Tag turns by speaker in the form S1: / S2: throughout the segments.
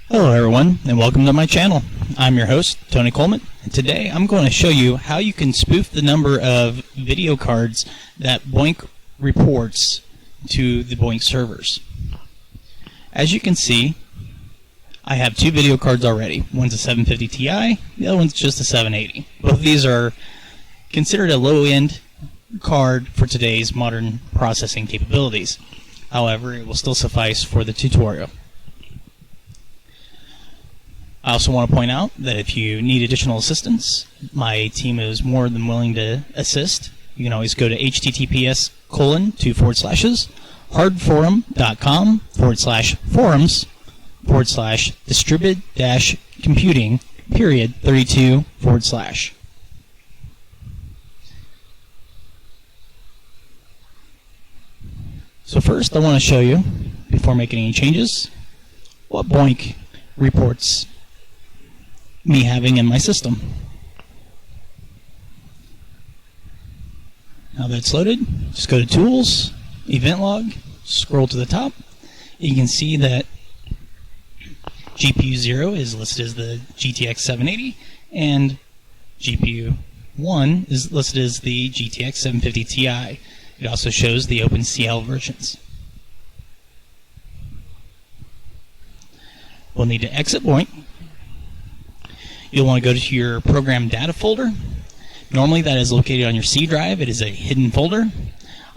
S1: Hello everyone, and welcome to my channel. I'm your host, Tony Coleman, and today I'm going to show you how you can spoof the number of video cards that BOINC reports to the BOINC servers. As you can see, I have two video cards already. One's a 750 Ti, the other one's just a 780. Both of these are considered a low-end card for today's modern processing capabilities. However, it will still suffice for the tutorial. I also want to point out that if you need additional assistance, my team is more than willing to assist. You can always go to https://hardforum.com/forums/distributed-computing:32/. So first I want to show you, before making any changes, what BOINC reports me having in my system. Now that it's loaded, just go to Tools, Event Log, scroll to the top. You can see that GPU 0 is listed as the GTX 780 and GPU 1 is listed as the GTX 750 Ti. It also shows the OpenCL versions. We'll need to exit BOINC. You'll want to go to your program data folder. Normally that is located on your C drive. It is a hidden folder.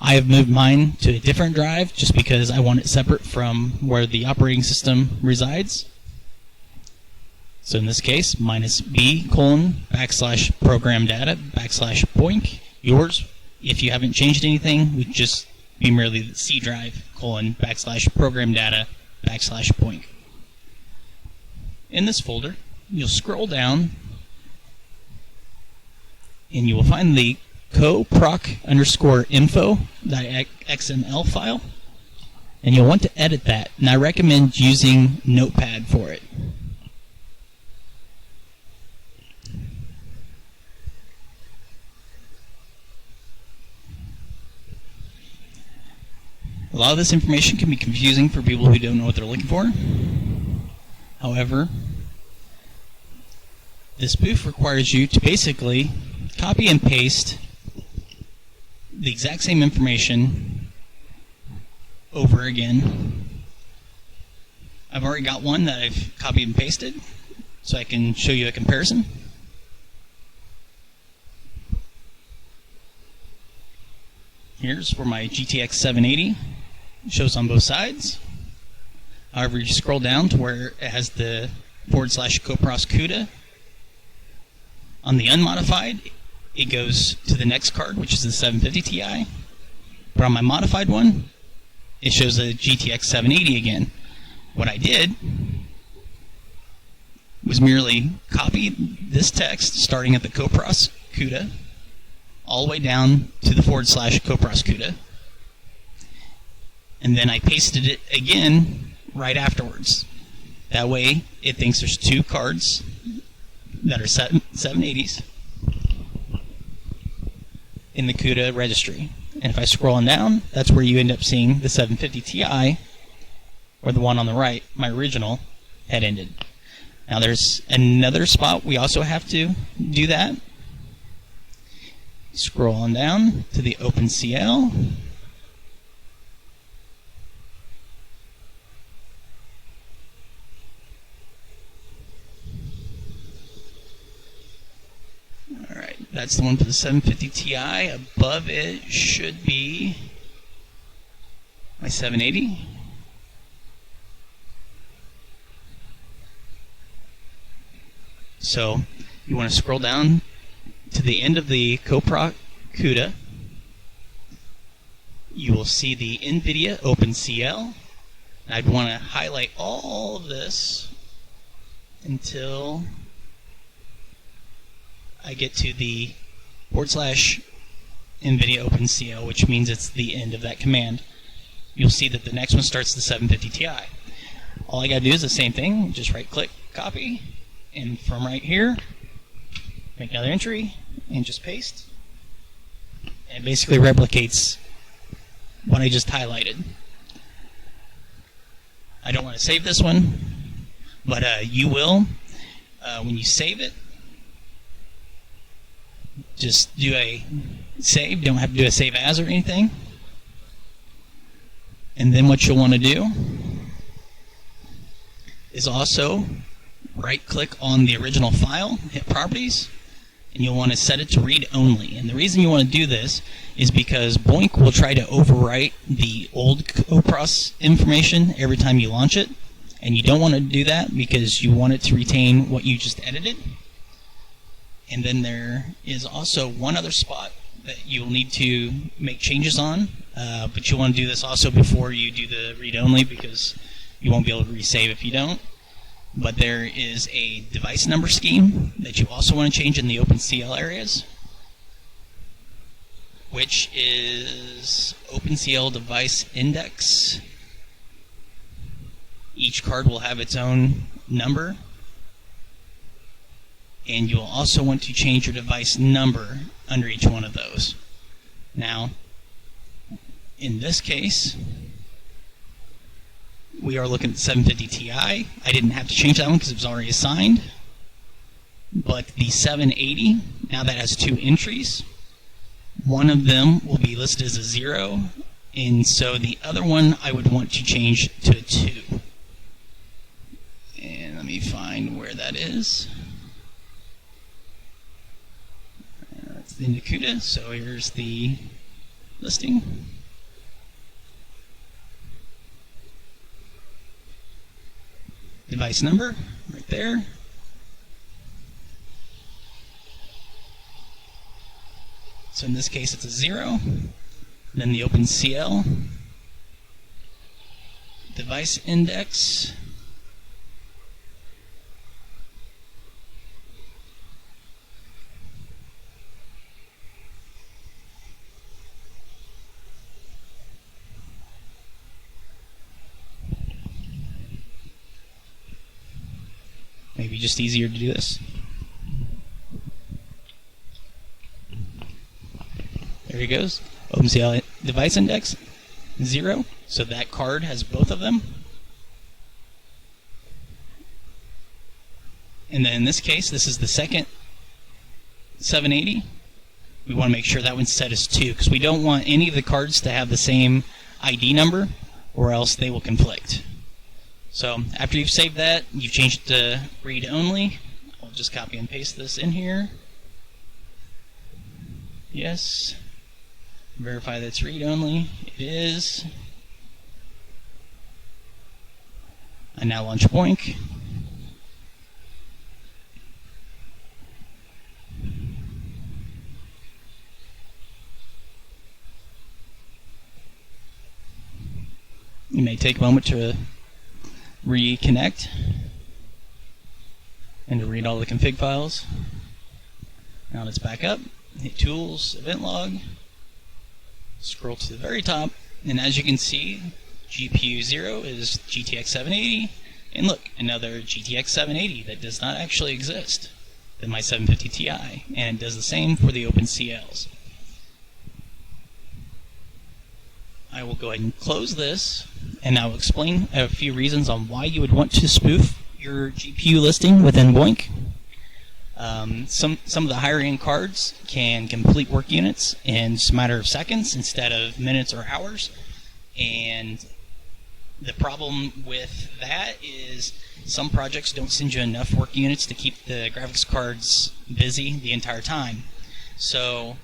S1: I have moved mine to a different drive just because I want it separate from where the operating system resides. So in this case, mine is b:\program data\BOINC. Yours, if you haven't changed anything, would just be merely the C drive :\program data\BOINC. In this folder, you'll scroll down and you will find the coproc_info.xml file, and you'll want to edit that, and I recommend using Notepad for it. A lot of this information can be confusing for people who don't know what they're looking for. However, the spoof requires you to basically copy and paste the exact same information over again. I've already got one that I've copied and pasted, so I can show you a comparison. Here's where my GTX 780 shows on both sides. However, you scroll down to where it has the /CoPros-CUDA. On the unmodified, it goes to the next card, which is the 750 Ti. But on my modified one, it shows a GTX 780 again. What I did was merely copy this text starting at the CoPros-CUDA all the way down to the /CoPros-CUDA, and then I pasted it again right afterwards. That way, it thinks there's two cards that are 780s in the CUDA registry. And if I scroll on down, that's where you end up seeing the 750 Ti, or the one on the right, my original, had ended. Now there's another spot we also have to do that. Scroll on down to the OpenCL. That's the one for the 750 Ti. Above it should be my 780. So you want to scroll down to the end of the coproc-CUDA. You will see the NVIDIA OpenCL. I'd want to highlight all of this until I get to the /NVIDIA OpenCL, which means it's the end of that command. You'll see that the next one starts the 750 Ti. All I got to do is the same thing, just right click, copy, and from right here, make another entry, and just paste. And it basically replicates what I just highlighted. I don't want to save this one, But you will, when you save it, just do a save. Don't have to do a save as or anything. And then what you'll want to do is also right-click on the original file, hit Properties, and you'll want to set it to read only. And the reason you want to do this is because BOINC will try to overwrite the old CoPros information every time you launch it, and you don't want to do that because you want it to retain what you just edited. And then there is also one other spot that you'll need to make changes on, but you want to do this also before you do the read-only because you won't be able to resave if you don't. But there is a device number scheme that you also want to change in the OpenCL areas, which is OpenCL device index. Each card will have its own number. And you'll also want to change your device number under each one of those. Now, in this case, we are looking at 750 Ti. I didn't have to change that one because it was already assigned. But the 780, now that has two entries. One of them will be listed as a 0, and so the other one I would want to change to a 2. And let me find where that is. That's the Nakuda, so here's the listing. Device number, right there. So in this case it's a 0. Then the OpenCL device index. Maybe just easier to do this. There he goes. OpenCL device index 0. So that card has both of them. And then in this case, this is the second 780. We want to make sure that one's set as 2 because we don't want any of the cards to have the same ID number or else they will conflict. So after you've saved that, you've changed it to read only. I'll just copy and paste this in here. Yes. Verify that it's read only. It is. I now launch BOINC. You may take a moment to reconnect and to read all the config files. Now let's back up, hit Tools, Event Log, scroll to the very top, and as you can see, GPU 0 is GTX 780, and look, another GTX 780 that does not actually exist than my 750 Ti, and it does the same for the OpenCLs. I will go ahead and close this, and I will explain a few reasons on why you would want to spoof your GPU listing within BOINC. Some of the higher end cards can complete work units in just a matter of seconds instead of minutes or hours, and the problem with that is some projects don't send you enough work units to keep the graphics cards busy the entire time. So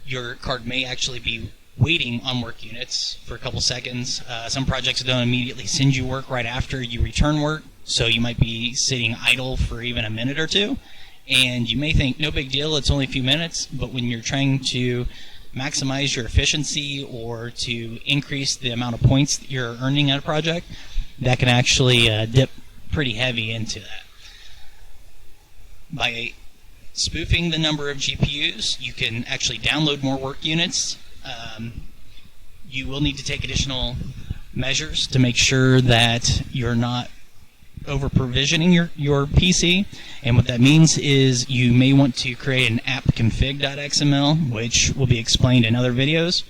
S1: your card may actually be waiting on work units for a couple seconds. Some projects don't immediately send you work right after you return work, so you might be sitting idle for even a minute or two, and you may think, no big deal, it's only a few minutes, but when you're trying to maximize your efficiency or to increase the amount of points that you're earning at a project, that can actually dip pretty heavy into that. By spoofing the number of GPUs, you can actually download more work units. You will need to take additional measures to make sure that you're not over provisioning your PC, and what that means is you may want to create an app config.xml, which will be explained in other videos.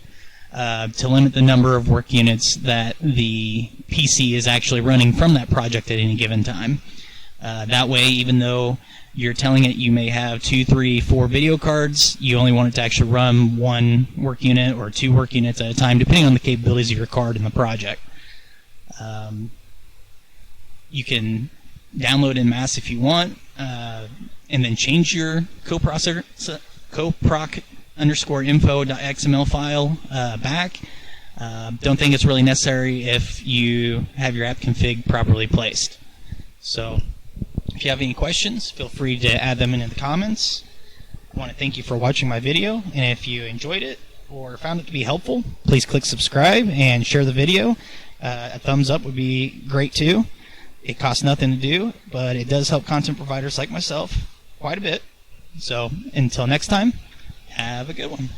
S1: to limit the number of work units that the PC is actually running from that project at any given time. That way, even though you're telling it you may have 2, 3, 4 video cards, you only want it to actually run 1 work unit or 2 work units at a time, depending on the capabilities of your card in the project. You can download en masse if you want, and then change your coproc_info.xml file back. Don't think it's really necessary if you have your app config properly placed. So, if you have any questions, feel free to add them in the comments. I want to thank you for watching my video, and if you enjoyed it or found it to be helpful, please click subscribe and share the video. A thumbs up would be great too. It costs nothing to do, but it does help content providers like myself quite a bit. So, until next time, have a good one.